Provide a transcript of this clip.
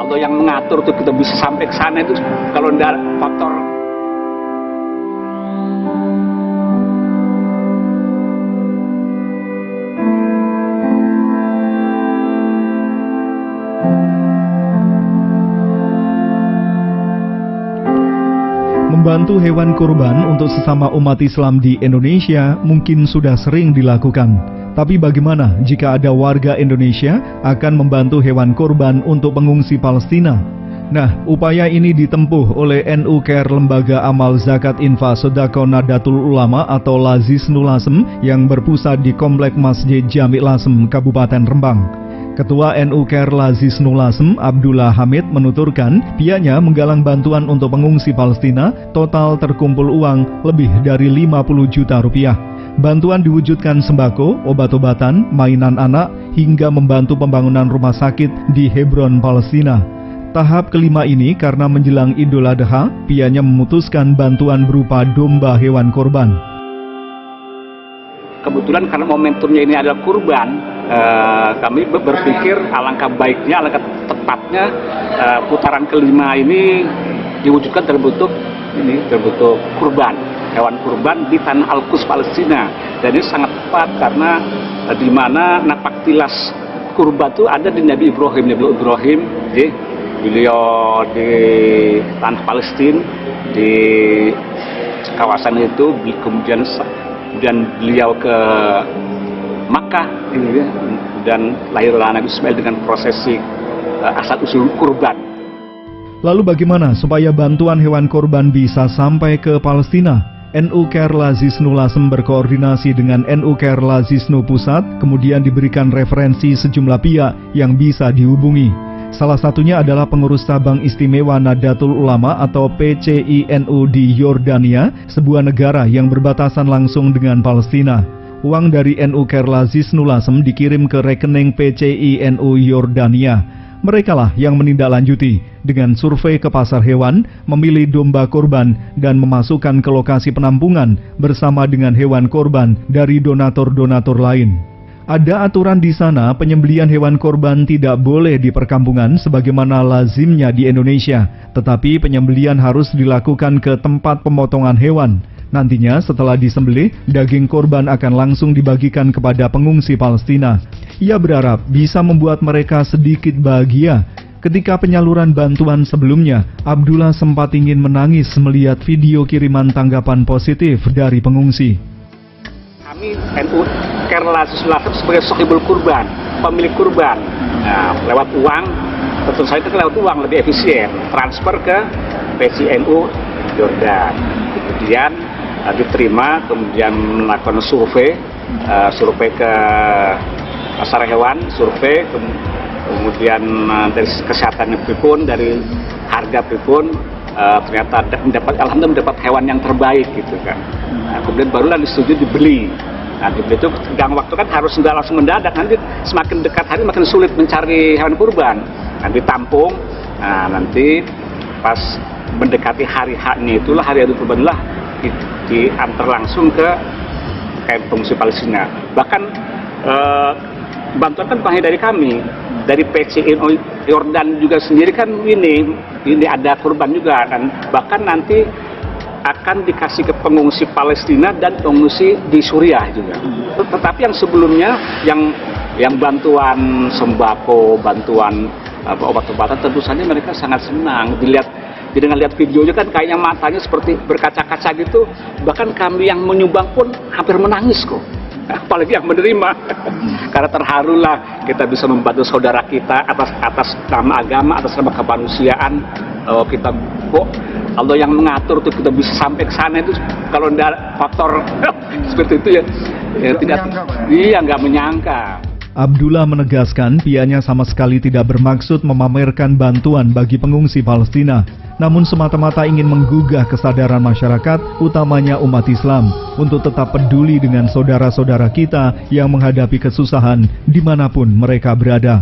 Allah yang mengatur untuk kita bisa sampai ke sana itu kalau tidak faktor Membantu hewan kurban untuk sesama umat Islam di Indonesia mungkin sudah sering dilakukan. Tapi bagaimana jika ada warga Indonesia akan membantu hewan kurban untuk pengungsi Palestina? Nah, upaya ini ditempuh oleh NU Care Lembaga Amal Zakat Infak Sodaqah Nahdlatul Ulama atau Lazisnu Lasem yang berpusat di Komplek Masjid Jami Lasem, Kabupaten Rembang. Ketua NU Care Lazisnu Lasem, Abdullah Hamid, menuturkan pihaknya menggalang bantuan untuk pengungsi Palestina, total terkumpul uang lebih dari 50 juta rupiah. Bantuan diwujudkan sembako, obat-obatan, mainan anak, hingga membantu pembangunan rumah sakit di Hebron, Palestina. Tahap kelima ini karena menjelang Idul Adha, pihaknya memutuskan bantuan berupa domba hewan kurban. Kebetulan karena momentumnya ini adalah kurban, kami berpikir alangkah baiknya, alangkah tepatnya putaran kelima ini diwujudkan terbentuk kurban, hewan kurban di tanah Al-Quds Palestina. Dan ini sangat tepat karena di mana napak tilas kurban itu ada di Nabi Ibrahim, beliau di tanah Palestina, di kawasan itu, kemudian beliau ke Makkah dan lahirlah Nabi Ismail dengan prosesi asal-usul kurban. Lalu bagaimana supaya bantuan hewan kurban bisa sampai ke Palestina? NU Care Lazisnu Lasem berkoordinasi dengan NU Care Lazisnu Pusat, kemudian diberikan referensi sejumlah pihak yang bisa dihubungi. Salah satunya adalah pengurus cabang istimewa Nahdlatul Ulama atau PCINU di Yordania, sebuah negara yang berbatasan langsung dengan Palestina. Uang dari NU Care Lazisnu Lasem dikirim ke rekening PCINU Yordania. Merekalah yang menindaklanjuti dengan survei ke pasar hewan, memilih domba kurban, dan memasukkan ke lokasi penampungan bersama dengan hewan kurban dari donatur-donatur lain. Ada aturan di sana, penyembelihan hewan korban tidak boleh di perkampungan sebagaimana lazimnya di Indonesia, tetapi penyembelihan harus dilakukan ke tempat pemotongan hewan. Nantinya setelah disembelih, daging korban akan langsung dibagikan kepada pengungsi Palestina. Ia berharap bisa membuat mereka sedikit bahagia. Ketika penyaluran bantuan sebelumnya, Abdullah sempat ingin menangis melihat video kiriman tanggapan positif dari pengungsi. Kami NU Care Lazisnu Lasem sebagai sohibul kurban, pemilik kurban. Nah, lewat uang, tentu saja itu lewat uang lebih efisien, transfer ke PCNU Yordan. Kemudian diterima, kemudian melakukan survei ke pasar hewan, kemudian dari kesehatan pripun, dari harga pripun, ternyata alhamdulillah mendapat hewan yang terbaik gitu kan. Nah, kemudian barulah disetujui dibeli. Nah, dibeli itu gang waktu kan harus nggak langsung mendadak, nanti semakin dekat hari makin sulit mencari hewan kurban. Nanti tampung, nah nanti pas mendekati hari haknya itulah, hari Idul Kurban lah diantar langsung ke kamp pengungsi Palestina. Bahkan bantuan kan bukan hanya dari kami, dari PCNU Yordan juga sendiri kan ini ada kurban juga, dan bahkan nanti akan dikasih ke pengungsi Palestina dan pengungsi di Suriah juga. Tetapi yang sebelumnya yang bantuan sembako, bantuan obat-obatan, tentu saja mereka sangat senang. Dengan lihat videonya kan kayaknya matanya seperti berkaca-kaca gitu. Bahkan kami yang menyumbang pun hampir menangis kok. Apalagi yang menerima. Karena terharulah kita bisa membantu saudara kita atas nama agama, atas nama kemanusiaan. Kita kok Allah yang mengatur untuk kita bisa sampai ke sana itu kalau tidak faktor seperti itu ya nggak menyangka. Abdullah menegaskan pihaknya sama sekali tidak bermaksud memamerkan bantuan bagi pengungsi Palestina, namun semata-mata ingin menggugah kesadaran masyarakat, utamanya umat Islam, untuk tetap peduli dengan saudara-saudara kita yang menghadapi kesusahan dimanapun mereka berada.